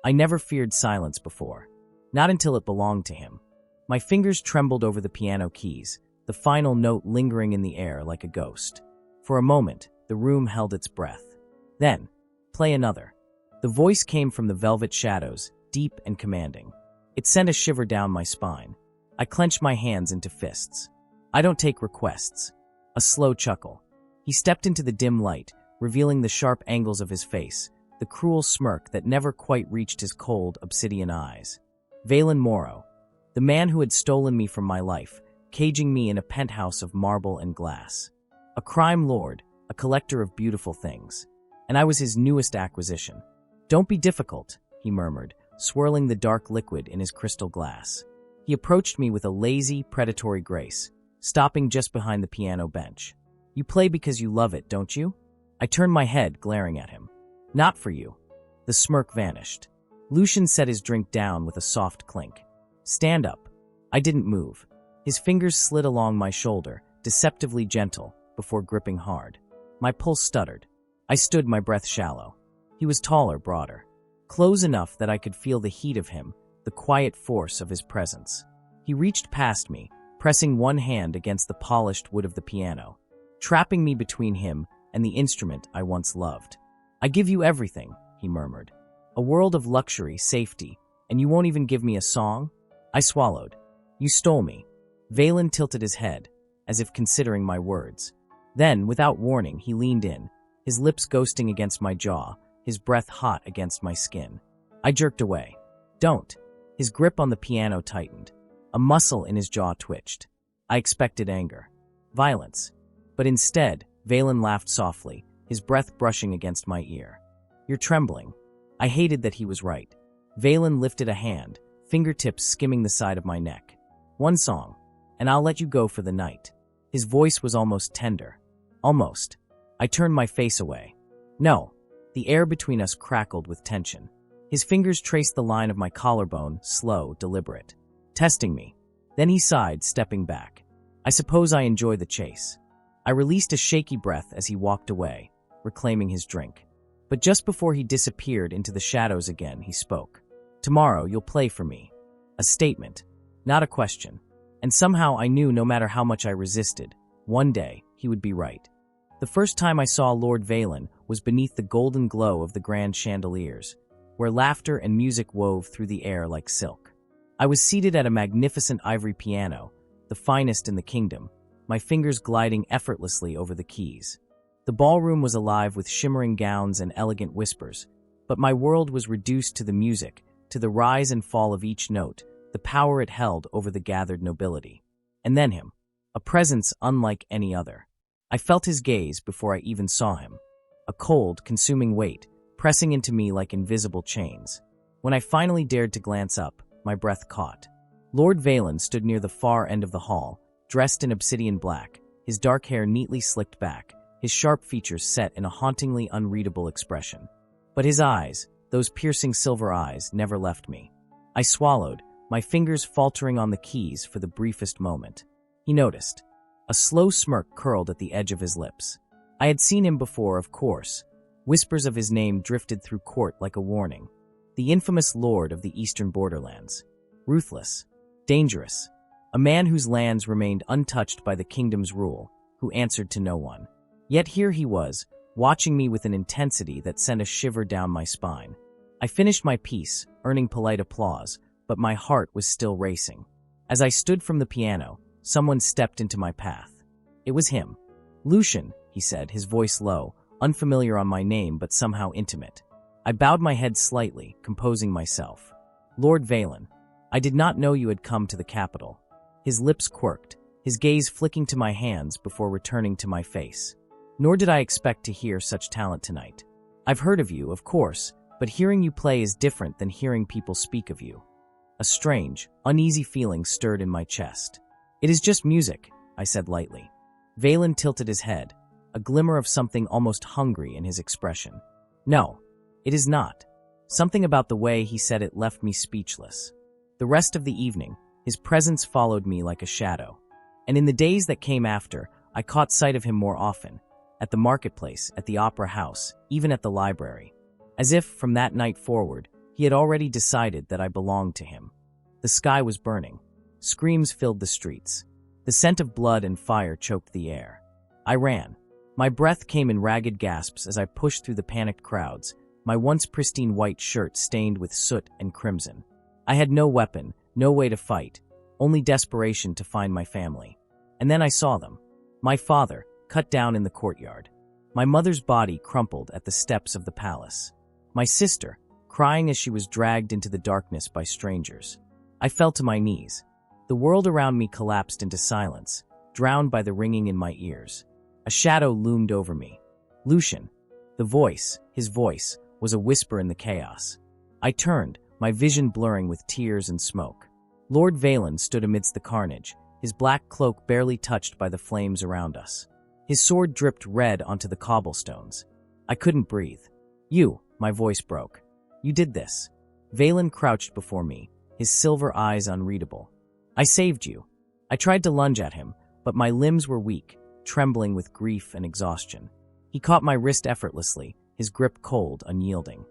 I never feared silence before. Not until it belonged to him. My fingers trembled over the piano keys, the final note lingering in the air like a ghost. For a moment, the room held its breath. Then, play another. The voice came from the velvet shadows, deep and commanding. It sent a shiver down my spine. I clenched my hands into fists. I don't take requests. A slow chuckle. He stepped into the dim light, revealing the sharp angles of his face, the cruel smirk that never quite reached his cold, obsidian eyes. Valen Morrow, the man who had stolen me from my life, caging me in a penthouse of marble and glass. A crime lord, a collector of beautiful things. And I was his newest acquisition. "Don't be difficult," he murmured, swirling the dark liquid in his crystal glass. He approached me with a lazy, predatory grace, stopping just behind the piano bench. "You play because you love it, don't you?" I turned my head, glaring at him. "Not for you." The smirk vanished. Lucian set his drink down with a soft clink. "Stand up." I didn't move. His fingers slid along my shoulder, deceptively gentle, before gripping hard. My pulse stuttered. I stood, my breath shallow. He was taller, broader. Close enough that I could feel the heat of him, the quiet force of his presence. He reached past me, pressing one hand against the polished wood of the piano, trapping me between him and the instrument I once loved. "I give you everything," he murmured. "A world of luxury, safety, and you won't even give me a song?" I swallowed. "You stole me." Valen tilted his head, as if considering my words. Then, without warning, he leaned in, his lips ghosting against my jaw, his breath hot against my skin. I jerked away. "Don't." His grip on the piano tightened. A muscle in his jaw twitched. I expected anger, violence. But instead, Valen laughed softly, his breath brushing against my ear. "You're trembling." I hated that he was right. Valen lifted a hand, fingertips skimming the side of my neck. "One song, and I'll let you go for the night." His voice was almost tender. Almost. I turned my face away. "No." The air between us crackled with tension. His fingers traced the line of my collarbone, slow, deliberate. Testing me. Then he sighed, stepping back. "I suppose I enjoy the chase." I released a shaky breath as he walked away, reclaiming his drink. But just before he disappeared into the shadows again, he spoke. "Tomorrow you'll play for me." A statement, not a question. And somehow I knew no matter how much I resisted, one day he would be right. The first time I saw Lord Valen was beneath the golden glow of the grand chandeliers, where laughter and music wove through the air like silk. I was seated at a magnificent ivory piano, the finest in the kingdom, my fingers gliding effortlessly over the keys. The ballroom was alive with shimmering gowns and elegant whispers, but my world was reduced to the music, to the rise and fall of each note, the power it held over the gathered nobility. And then him, a presence unlike any other. I felt his gaze before I even saw him, a cold, consuming weight, pressing into me like invisible chains. When I finally dared to glance up, my breath caught. Lord Valen stood near the far end of the hall, dressed in obsidian black, his dark hair neatly slicked back, his sharp features set in a hauntingly unreadable expression. But his eyes, those piercing silver eyes, never left me. I swallowed, my fingers faltering on the keys for the briefest moment. He noticed. A slow smirk curled at the edge of his lips. I had seen him before, of course. Whispers of his name drifted through court like a warning. The infamous lord of the eastern borderlands. Ruthless. Dangerous. A man whose lands remained untouched by the kingdom's rule, who answered to no one. Yet here he was, watching me with an intensity that sent a shiver down my spine. I finished my piece, earning polite applause, but my heart was still racing. As I stood from the piano, someone stepped into my path. It was him. "Lucian," he said, his voice low, unfamiliar on my name but somehow intimate. I bowed my head slightly, composing myself. "Lord Valen, I did not know you had come to the capital." His lips quirked, his gaze flicking to my hands before returning to my face. "Nor did I expect to hear such talent tonight. I've heard of you, of course, but hearing you play is different than hearing people speak of you." A strange, uneasy feeling stirred in my chest. "It is just music," I said lightly. Valen tilted his head, a glimmer of something almost hungry in his expression. "No, it is not." Something about the way he said it left me speechless. The rest of the evening, his presence followed me like a shadow. And in the days that came after, I caught sight of him more often, at the marketplace, at the opera house, even at the library. As if, from that night forward, He had already decided that I belonged to him. The sky was burning. Screams filled the streets. The scent of blood and fire choked the air. I ran. My breath came in ragged gasps as I pushed through the panicked crowds, my once pristine white shirt stained with soot and crimson. I had no weapon, no way to fight, only desperation to find my family. And then I saw them. My father, cut down in the courtyard. My mother's body crumpled at the steps of the palace. My sister, crying as she was dragged into the darkness by strangers. I fell to my knees. The world around me collapsed into silence, drowned by the ringing in my ears. A shadow loomed over me. Lucian. The voice, his voice, was a whisper in the chaos. I turned, my vision blurring with tears and smoke. Lord Valen stood amidst the carnage, his black cloak barely touched by the flames around us. His sword dripped red onto the cobblestones. I couldn't breathe. You, my voice broke. You did this. Valen crouched before me, his silver eyes unreadable. I saved you. I tried to lunge at him, but my limbs were weak, trembling with grief and exhaustion. He caught my wrist effortlessly, his grip cold, unyielding.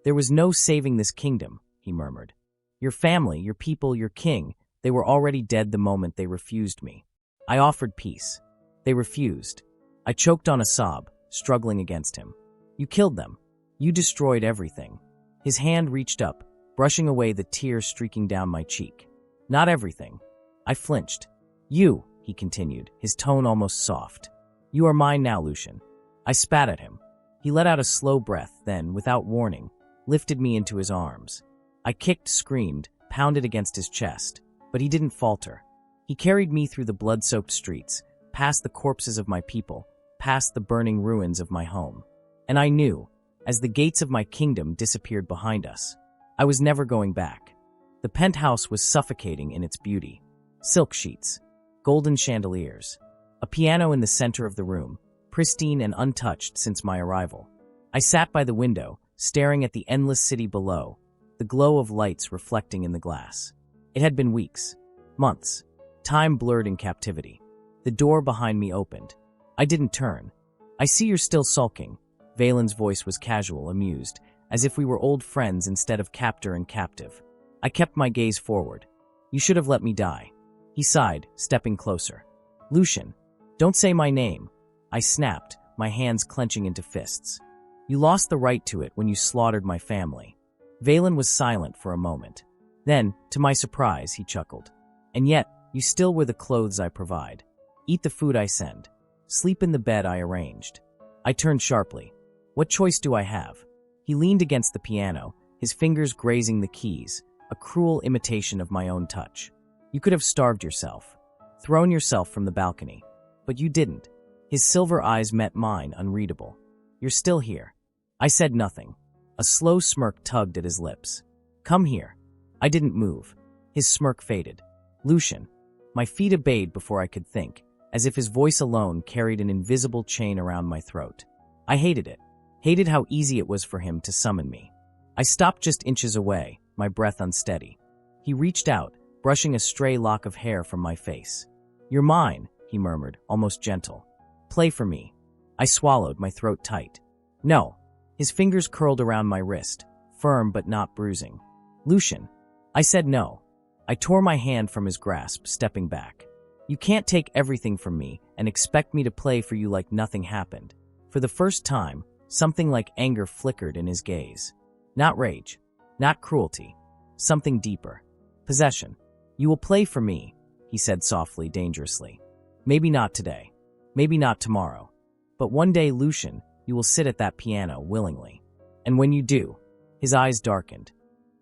There was no saving this kingdom, he murmured. Your family, your people, your king, they were already dead the moment they refused me. I offered peace. They refused. I choked on a sob, struggling against him. You killed them. You destroyed everything. His hand reached up, brushing away the tears streaking down my cheek. Not everything. I flinched. You, he continued, his tone almost soft. You are mine now, Lucian. I spat at him. He let out a slow breath, then, without warning, lifted me into his arms. I kicked, screamed, pounded against his chest, but he didn't falter. He carried me through the blood-soaked streets, past the corpses of my people, past the burning ruins of my home. And I knew, as the gates of my kingdom disappeared behind us, I was never going back. The penthouse was suffocating in its beauty. Silk sheets, golden chandeliers, a piano in the center of the room, pristine and untouched since my arrival. I sat by the window, staring at the endless city below, the glow of lights reflecting in the glass. It had been weeks, months, time blurred in captivity. The door behind me opened. I didn't turn. I see you're still sulking. Valen's voice was casual, amused, as if we were old friends instead of captor and captive. I kept my gaze forward. You should have let me die. He sighed, stepping closer. Lucian, don't say my name. I snapped, my hands clenching into fists. You lost the right to it when you slaughtered my family. Valen was silent for a moment. Then, to my surprise, he chuckled. And yet, you still wear the clothes I provide. Eat the food I send. Sleep in the bed I arranged. I turned sharply. What choice do I have? He leaned against the piano, his fingers grazing the keys, a cruel imitation of my own touch. You could have starved yourself, thrown yourself from the balcony. But you didn't. His silver eyes met mine, unreadable. You're still here. I said nothing. A slow smirk tugged at his lips. Come here. I didn't move. His smirk faded. Lucian. My feet obeyed before I could think, as if his voice alone carried an invisible chain around my throat. I hated it. Hated how easy it was for him to summon me. I stopped just inches away, my breath unsteady. He reached out, brushing a stray lock of hair from my face. You're mine, he murmured, almost gentle. Play for me. I swallowed, my throat tight. No. His fingers curled around my wrist, firm but not bruising. Lucian. I said no. I tore my hand from his grasp, stepping back. You can't take everything from me and expect me to play for you like nothing happened. For the first time, something like anger flickered in his gaze. Not rage. Not cruelty. Something deeper. Possession. You will play for me, he said softly, dangerously. Maybe not today. Maybe not tomorrow. But one day, Lucian, you will sit at that piano willingly. And when you do, his eyes darkened.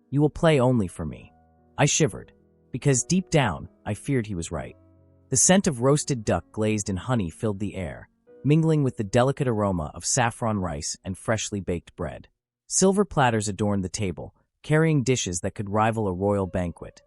You will play only for me. I shivered, because deep down, I feared he was right. The scent of roasted duck glazed in honey filled the air, mingling with the delicate aroma of saffron rice and freshly baked bread. Silver platters adorned the table, carrying dishes that could rival a royal banquet.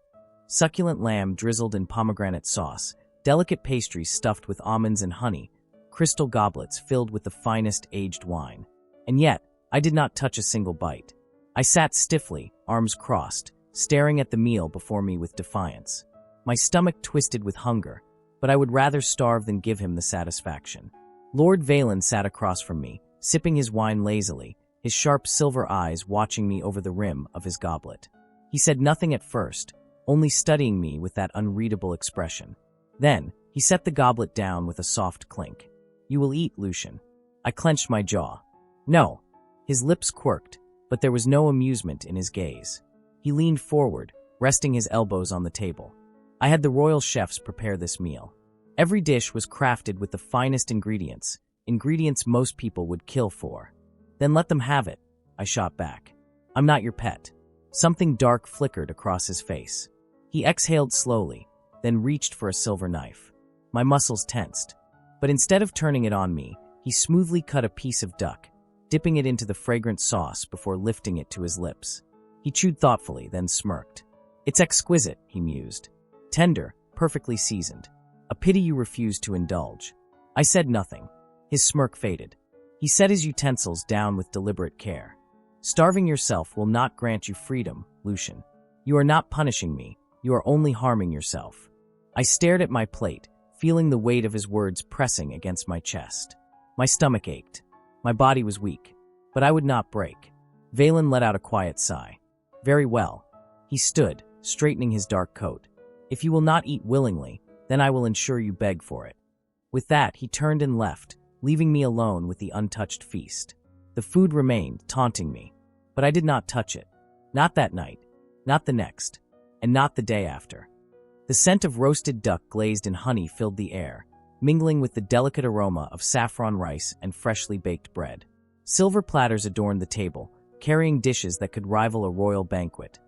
Succulent lamb drizzled in pomegranate sauce, delicate pastries stuffed with almonds and honey, crystal goblets filled with the finest aged wine. And yet, I did not touch a single bite. I sat stiffly, arms crossed, staring at the meal before me with defiance. My stomach twisted with hunger, but I would rather starve than give him the satisfaction. Lord Valen sat across from me, sipping his wine lazily, his sharp silver eyes watching me over the rim of his goblet. He said nothing at first, only studying me with that unreadable expression. Then, he set the goblet down with a soft clink. "You will eat, Lucian." I clenched my jaw. "No." His lips quirked, but there was no amusement in his gaze. He leaned forward, resting his elbows on the table. "I had the royal chefs prepare this meal. Every dish was crafted with the finest ingredients most people would kill for." "Then let them have it," I shot back. "I'm not your pet." Something dark flickered across his face. He exhaled slowly, then reached for a silver knife. My muscles tensed. But instead of turning it on me, he smoothly cut a piece of duck, dipping it into the fragrant sauce before lifting it to his lips. He chewed thoughtfully, then smirked. "It's exquisite," he mused. "Tender, perfectly seasoned. A pity you refuse to indulge." I said nothing. His smirk faded. He set his utensils down with deliberate care. "Starving yourself will not grant you freedom, Lucian. You are not punishing me, you are only harming yourself." I stared at my plate, feeling the weight of his words pressing against my chest. My stomach ached. My body was weak, but I would not break. Valen let out a quiet sigh. "Very well." He stood, straightening his dark coat. "If you will not eat willingly, then I will ensure you beg for it." With that, he turned and left, leaving me alone with the untouched feast. The food remained, taunting me, but I did not touch it. Not that night, not the next, and not the day after. The scent of roasted duck glazed in honey filled the air, mingling with the delicate aroma of saffron rice and freshly baked bread. Silver platters adorned the table, carrying dishes that could rival a royal banquet.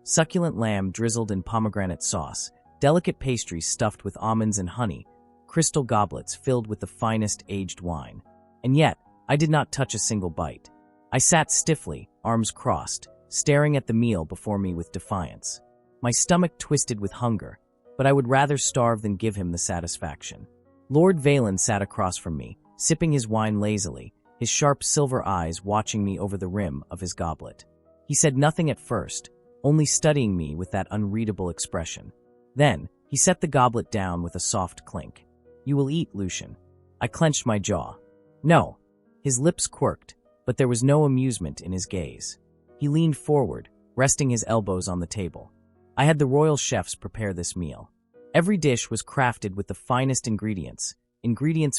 Succulent lamb drizzled in pomegranate sauce, delicate pastries stuffed with almonds and honey, crystal goblets filled with the finest aged wine. And yet, I did not touch a single bite. I sat stiffly, arms crossed, staring at the meal before me with defiance. My stomach twisted with hunger, but I would rather starve than give him the satisfaction. Lord Valen sat across from me, sipping his wine lazily, his sharp silver eyes watching me over the rim of his goblet. He said nothing at first, only studying me with that unreadable expression. Then, he set the goblet down with a soft clink. "You will eat, Lucian." I clenched my jaw. "No." His lips quirked, but there was no amusement in his gaze. He leaned forward, resting his elbows on the table. "I had the royal chefs prepare this meal. Every dish was crafted with the finest ingredients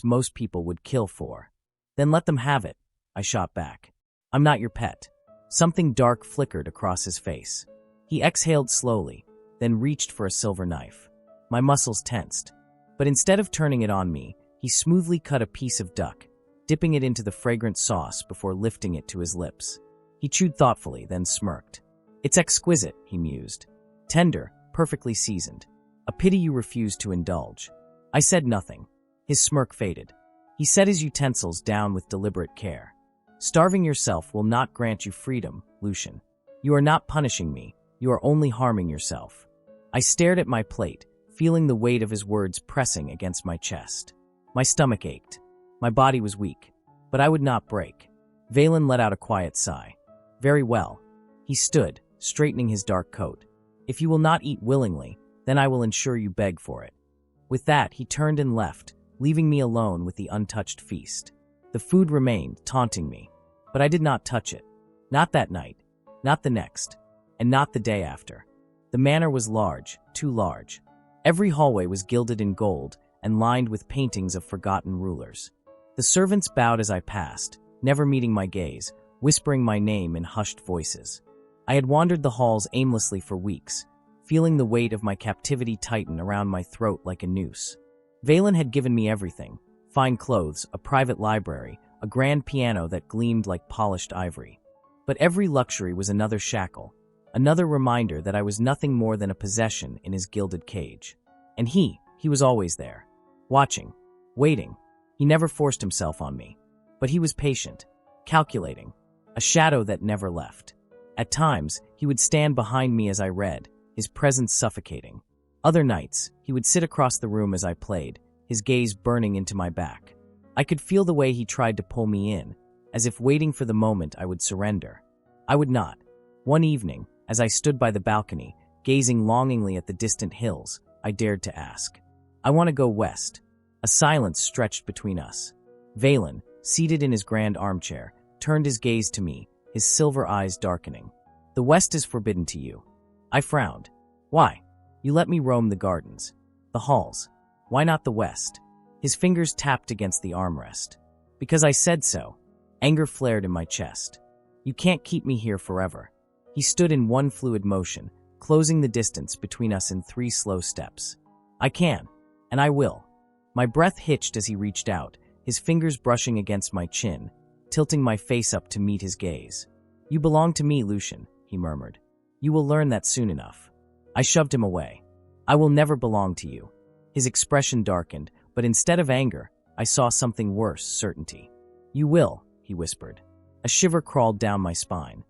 most people would kill for." "Then let them have it," I shot back. "I'm not your pet." Something dark flickered across his face. He exhaled slowly, then reached for a silver knife. My muscles tensed. But instead of turning it on me, he smoothly cut a piece of duck, dipping it into the fragrant sauce before lifting it to his lips. He chewed thoughtfully, then smirked. "It's exquisite," he mused. "Tender, perfectly seasoned. A pity you refuse to indulge." I said nothing. His smirk faded. He set his utensils down with deliberate care. "Starving yourself will not grant you freedom, Lucian. You are not punishing me, you are only harming yourself." I stared at my plate, feeling the weight of his words pressing against my chest. My stomach ached. My body was weak, but I would not break. Valen let out a quiet sigh. "Very well." He stood, straightening his dark coat. "If you will not eat willingly, then I will ensure you beg for it." With that, he turned and left, leaving me alone with the untouched feast. The food remained, taunting me, but I did not touch it. Not that night, not the next, and not the day after. The manor was large, too large. Every hallway was gilded in gold and lined with paintings of forgotten rulers. The servants bowed as I passed, never meeting my gaze, whispering my name in hushed voices. I had wandered the halls aimlessly for weeks, feeling the weight of my captivity tighten around my throat like a noose. Valen had given me everything: fine clothes, a private library, a grand piano that gleamed like polished ivory. But every luxury was another shackle, another reminder that I was nothing more than a possession in his gilded cage. And he was always there, watching, waiting. He never forced himself on me, but he was patient, calculating, a shadow that never left. At times, he would stand behind me as I read, his presence suffocating. Other nights, he would sit across the room as I played, his gaze burning into my back. I could feel the way he tried to pull me in, as if waiting for the moment I would surrender. I would not. One evening, as I stood by the balcony, gazing longingly at the distant hills, I dared to ask, "I want to go west." A silence stretched between us. Valen, seated in his grand armchair, turned his gaze to me, his silver eyes darkening. The West is forbidden to you. I frowned. Why? You let me roam the gardens, the halls. Why not the West? His fingers tapped against the armrest. Because I said so. Anger flared in my chest. You can't keep me here forever. He stood in one fluid motion, closing the distance between us in 3 slow steps. I can, and I will. My breath hitched as he reached out, his fingers brushing against my chin, tilting my face up to meet his gaze. You belong to me, Lucian, he murmured. You will learn that soon enough. I shoved him away. I will never belong to you. His expression darkened, but instead of anger, I saw something worse, certainty. You will, he whispered. A shiver crawled down my spine.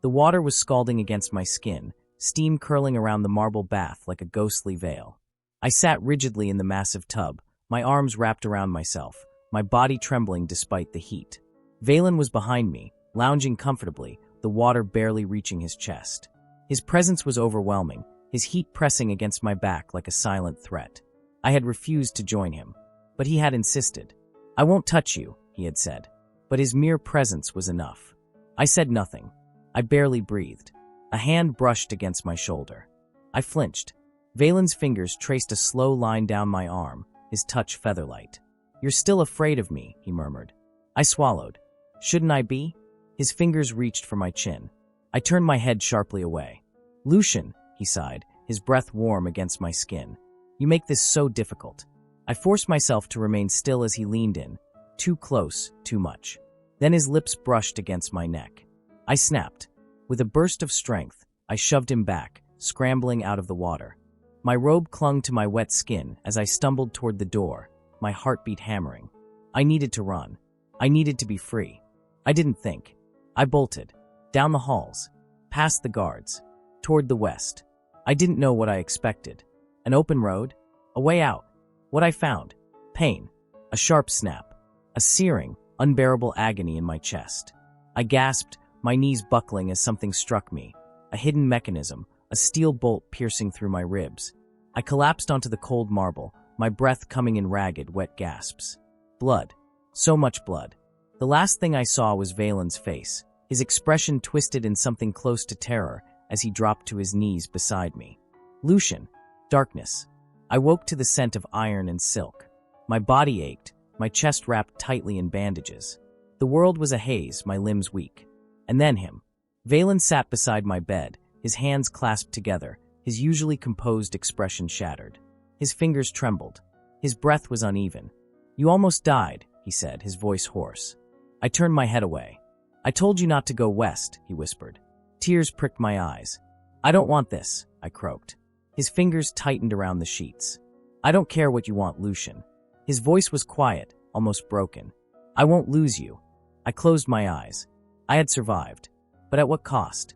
The water was scalding against my skin, steam curling around the marble bath like a ghostly veil. I sat rigidly in the massive tub, my arms wrapped around myself, my body trembling despite the heat. Valen was behind me, lounging comfortably, the water barely reaching his chest. His presence was overwhelming, his heat pressing against my back like a silent threat. I had refused to join him, but he had insisted. I won't touch you, he had said, but his mere presence was enough. I said nothing. I barely breathed. A hand brushed against my shoulder. I flinched. Valen's fingers traced a slow line down my arm, his touch featherlight. You're still afraid of me, he murmured. I swallowed. Shouldn't I be? His fingers reached for my chin. I turned my head sharply away. Lucian, he sighed, his breath warm against my skin. You make this so difficult. I forced myself to remain still as he leaned in. Too close, too much. Then his lips brushed against my neck. I snapped. With a burst of strength, I shoved him back, scrambling out of the water. My robe clung to my wet skin as I stumbled toward the door, my heartbeat hammering. I needed to run. I needed to be free. I didn't think. I bolted. Down the halls. Past the guards. Toward the west. I didn't know what I expected. An open road? A way out. What I found. Pain. A sharp snap. A searing, unbearable agony in my chest. I gasped, my knees buckling as something struck me. A hidden mechanism, a steel bolt piercing through my ribs. I collapsed onto the cold marble, my breath coming in ragged, wet gasps. Blood. So much blood. The last thing I saw was Valen's face, his expression twisted in something close to terror as he dropped to his knees beside me. Lucian. Darkness. I woke to the scent of iron and silk. My body ached, my chest wrapped tightly in bandages. The world was a haze, my limbs weak. And then him. Valen sat beside my bed, his hands clasped together, his usually composed expression shattered. His fingers trembled. His breath was uneven. You almost died, he said, his voice hoarse. I turned my head away. I told you not to go west, he whispered. Tears pricked my eyes. I don't want this, I croaked. His fingers tightened around the sheets. I don't care what you want, Lucian. His voice was quiet, almost broken. I won't lose you. I closed my eyes. I had survived. But at what cost?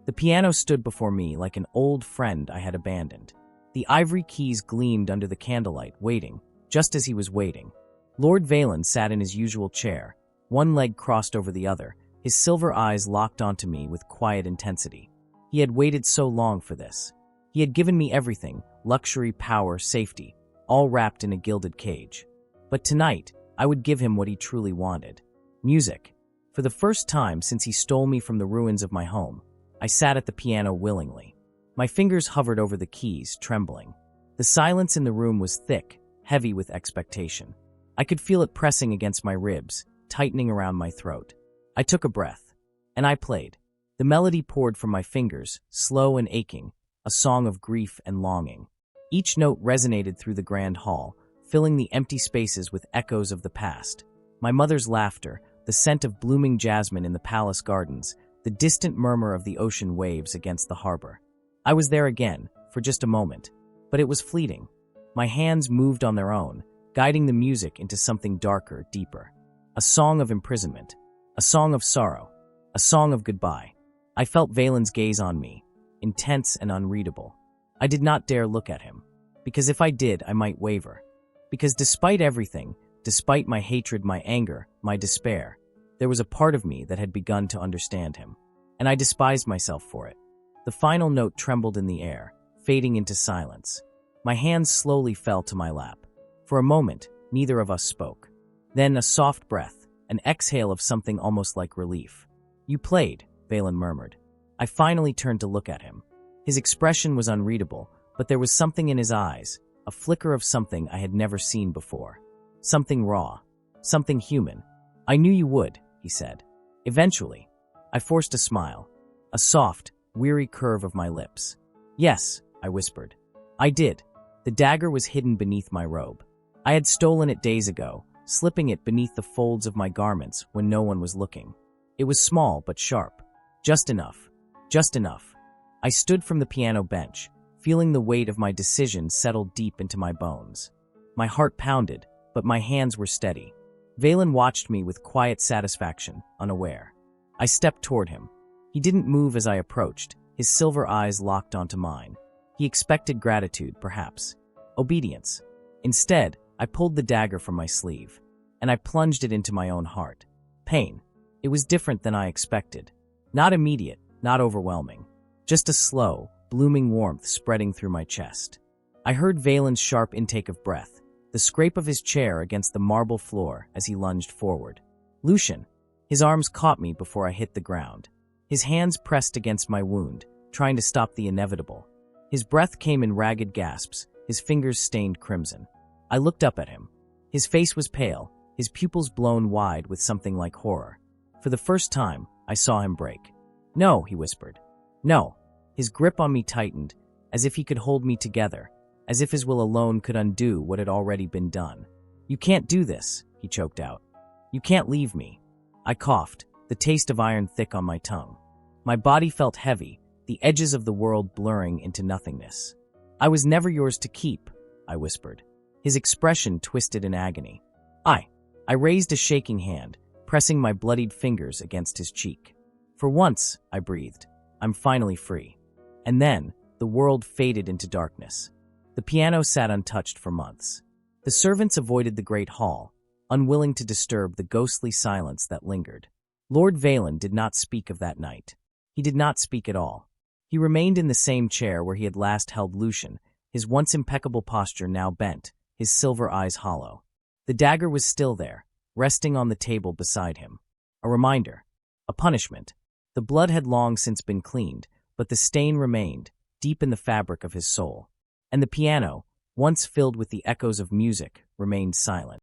The piano stood before me like an old friend I had abandoned. The ivory keys gleamed under the candlelight, waiting, just as he was waiting. Lord Valen sat in his usual chair, one leg crossed over the other, his silver eyes locked onto me with quiet intensity. He had waited so long for this. He had given me everything, luxury, power, safety, all wrapped in a gilded cage. But tonight, I would give him what he truly wanted. Music. For the first time since he stole me from the ruins of my home, I sat at the piano willingly. My fingers hovered over the keys, trembling. The silence in the room was thick, heavy with expectation. I could feel it pressing against my ribs, tightening around my throat. I took a breath, and I played. The melody poured from my fingers, slow and aching, a song of grief and longing. Each note resonated through the grand hall, filling the empty spaces with echoes of the past. My mother's laughter, the scent of blooming jasmine in the palace gardens, the distant murmur of the ocean waves against the harbor. I was there again, for just a moment, but it was fleeting. My hands moved on their own, guiding the music into something darker, deeper. A song of imprisonment, a song of sorrow, a song of goodbye. I felt Valen's gaze on me, intense and unreadable. I did not dare look at him, because if I did, I might waver. Because despite everything, despite my hatred, my anger, my despair, there was a part of me that had begun to understand him, and I despised myself for it. The final note trembled in the air, fading into silence. My hands slowly fell to my lap. For a moment, neither of us spoke. Then a soft breath, an exhale of something almost like relief. "You played," Valen murmured. I finally turned to look at him. His expression was unreadable, but there was something in his eyes, a flicker of something I had never seen before. Something raw. Something human. "I knew you would," he said. "Eventually." I forced a smile. A soft, weary curve of my lips. "Yes," I whispered. "I did." The dagger was hidden beneath my robe. I had stolen it days ago, slipping it beneath the folds of my garments when no one was looking. It was small but sharp. Just enough. Just enough. I stood from the piano bench, feeling the weight of my decision settle deep into my bones. My heart pounded, but my hands were steady. Valen watched me with quiet satisfaction, unaware. I stepped toward him. He didn't move as I approached, his silver eyes locked onto mine. He expected gratitude, perhaps. Obedience. Instead, I pulled the dagger from my sleeve, and I plunged it into my own heart. Pain. It was different than I expected. Not immediate, not overwhelming. Just a slow, blooming warmth spreading through my chest. I heard Valen's sharp intake of breath, the scrape of his chair against the marble floor as he lunged forward. "Lucian." His arms caught me before I hit the ground. His hands pressed against my wound, trying to stop the inevitable. His breath came in ragged gasps, his fingers stained crimson. I looked up at him. His face was pale, his pupils blown wide with something like horror. For the first time, I saw him break. "No," he whispered. "No." His grip on me tightened, as if he could hold me together, as if his will alone could undo what had already been done. "You can't do this," he choked out. "You can't leave me." I coughed, the taste of iron thick on my tongue. My body felt heavy, the edges of the world blurring into nothingness. "I was never yours to keep," I whispered. His expression twisted in agony. I raised a shaking hand, pressing my bloodied fingers against his cheek. "For once," I breathed, "I'm finally free." And then, the world faded into darkness. The piano sat untouched for months. The servants avoided the great hall, unwilling to disturb the ghostly silence that lingered. Lord Valen did not speak of that night. He did not speak at all. He remained in the same chair where he had last held Lucian, his once impeccable posture now bent, his silver eyes hollow. The dagger was still there, resting on the table beside him. A reminder. A punishment. The blood had long since been cleaned, but the stain remained, deep in the fabric of his soul. And the piano, once filled with the echoes of music, remained silent.